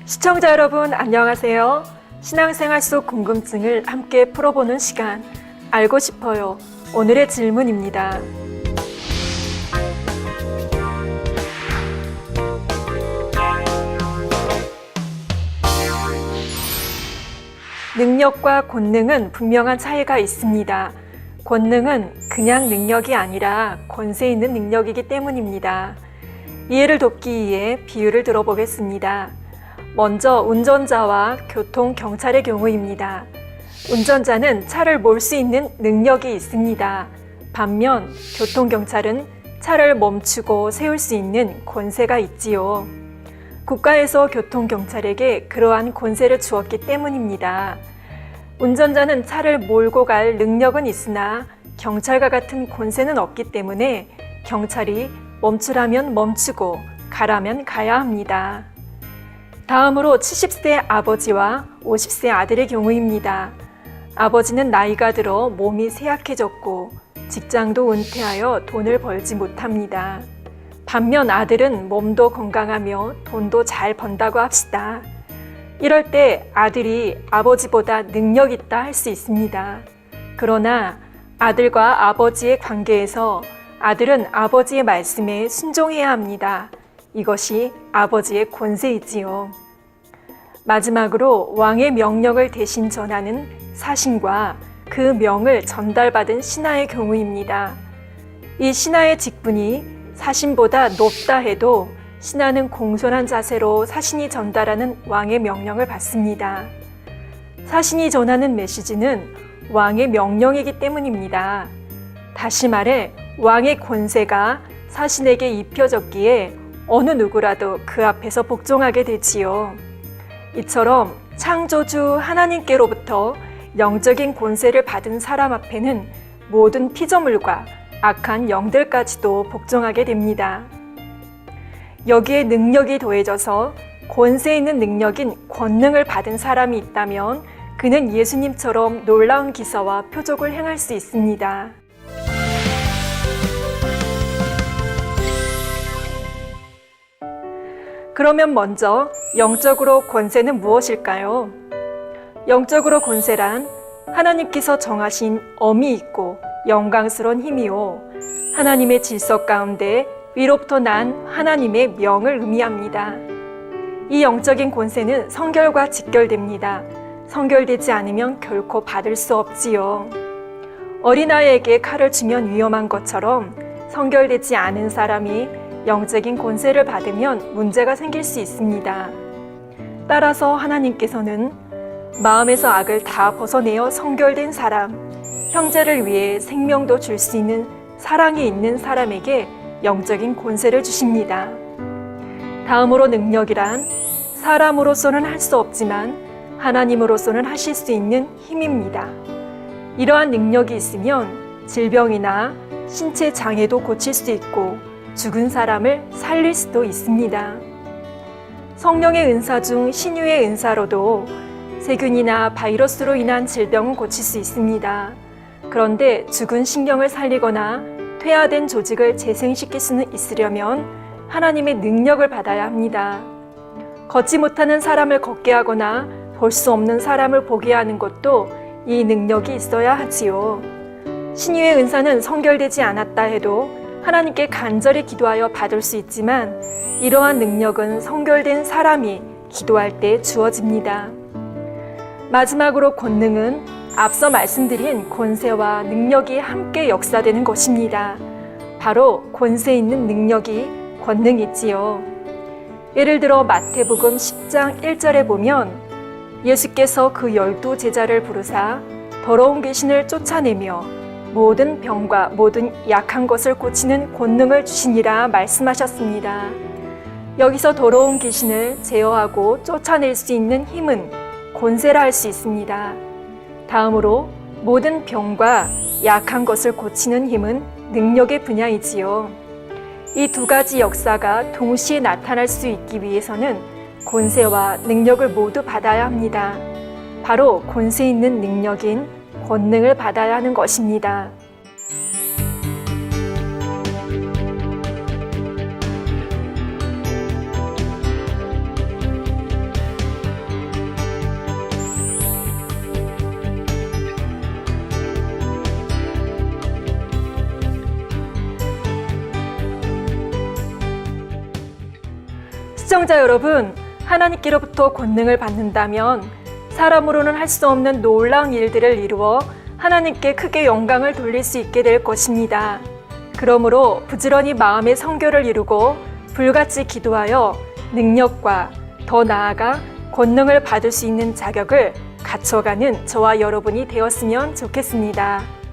시청자 여러분 안녕하세요. 신앙생활 속 궁금증을 함께 풀어보는 시간 알고 싶어요. 오늘의 질문입니다. 능력과 권능은 분명한 차이가 있습니다. 권능은 그냥 능력이 아니라 권세 있는 능력이기 때문입니다. 이해를 돕기 위해 비유를 들어보겠습니다. 먼저 운전자와 교통경찰의 경우입니다. 운전자는 차를 몰 수 있는 능력이 있습니다. 반면 교통경찰은 차를 멈추고 세울 수 있는 권세가 있지요. 국가에서 교통경찰에게 그러한 권세를 주었기 때문입니다. 운전자는 차를 몰고 갈 능력은 있으나 경찰과 같은 권세는 없기 때문에 경찰이 멈추라면 멈추고 가라면 가야 합니다. 다음으로 70세 아버지와 50세 아들의 경우입니다. 아버지는 나이가 들어 몸이 쇠약해졌고 직장도 은퇴하여 돈을 벌지 못합니다. 반면 아들은 몸도 건강하며 돈도 잘 번다고 합시다. 이럴 때 아들이 아버지보다 능력 있다 할 수 있습니다. 그러나 아들과 아버지의 관계에서 아들은 아버지의 말씀에 순종해야 합니다. 이것이 아버지의 권세이지요. 마지막으로 왕의 명령을 대신 전하는 사신과 그 명을 전달받은 신하의 경우입니다. 이 신하의 직분이 사신보다 높다 해도 신하는 공손한 자세로 사신이 전달하는 왕의 명령을 받습니다. 사신이 전하는 메시지는 왕의 명령이기 때문입니다. 다시 말해 왕의 권세가 사신에게 입혀졌기에 어느 누구라도 그 앞에서 복종하게 되지요. 이처럼 창조주 하나님께로부터 영적인 권세를 받은 사람 앞에는 모든 피조물과 악한 영들까지도 복종하게 됩니다. 여기에 능력이 더해져서 권세 있는 능력인 권능을 받은 사람이 있다면 그는 예수님처럼 놀라운 기사와 표적을 행할 수 있습니다. 그러면 먼저 영적으로 권세는 무엇일까요? 영적으로 권세란 하나님께서 정하신 엄이 있고 영광스러운 힘이요 하나님의 질서 가운데 위로부터 난 하나님의 명을 의미합니다. 이 영적인 권세는 성결과 직결됩니다. 성결되지 않으면 결코 받을 수 없지요. 어린아이에게 칼을 주면 위험한 것처럼 성결되지 않은 사람이 영적인 권세를 받으면 문제가 생길 수 있습니다. 따라서 하나님께서는 마음에서 악을 다 벗어내어 성결된 사람, 형제를 위해 생명도 줄 수 있는 사랑이 있는 사람에게 영적인 권세를 주십니다. 다음으로 능력이란 사람으로서는 할 수 없지만 하나님으로서는 하실 수 있는 힘입니다. 이러한 능력이 있으면 질병이나 신체 장애도 고칠 수 있고 죽은 사람을 살릴 수도 있습니다. 성령의 은사 중 신유의 은사로도 세균이나 바이러스로 인한 질병은 고칠 수 있습니다. 그런데 죽은 신경을 살리거나 퇴화된 조직을 재생시킬 수는 있으려면 하나님의 능력을 받아야 합니다. 걷지 못하는 사람을 걷게 하거나 볼 수 없는 사람을 보게 하는 것도 이 능력이 있어야 하지요. 신유의 은사는 성결되지 않았다 해도 하나님께 간절히 기도하여 받을 수 있지만 이러한 능력은 성결된 사람이 기도할 때 주어집니다. 마지막으로 권능은 앞서 말씀드린 권세와 능력이 함께 역사되는 것입니다. 바로 권세 있는 능력이 권능이지요. 예를 들어 마태복음 10장 1절에 보면 예수께서 그 12 제자를 부르사 더러운 귀신을 쫓아내며 모든 병과 모든 약한 것을 고치는 권능을 주시니라 말씀하셨습니다. 여기서 더러운 귀신을 제어하고 쫓아낼 수 있는 힘은 권세라 할 수 있습니다. 다음으로 모든 병과 약한 것을 고치는 힘은 능력의 분야이지요. 이 두 가지 역사가 동시에 나타날 수 있기 위해서는 권세와 능력을 모두 받아야 합니다. 바로 권세 있는 능력인 권능을 받아야 하는 것입니다. 시청자 여러분, 하나님께로부터 권능을 받는다면 사람으로는 할 수 없는 놀라운 일들을 이루어 하나님께 크게 영광을 돌릴 수 있게 될 것입니다. 그러므로 부지런히 마음의 성결을 이루고 불같이 기도하여 능력과 더 나아가 권능을 받을 수 있는 자격을 갖춰가는 저와 여러분이 되었으면 좋겠습니다.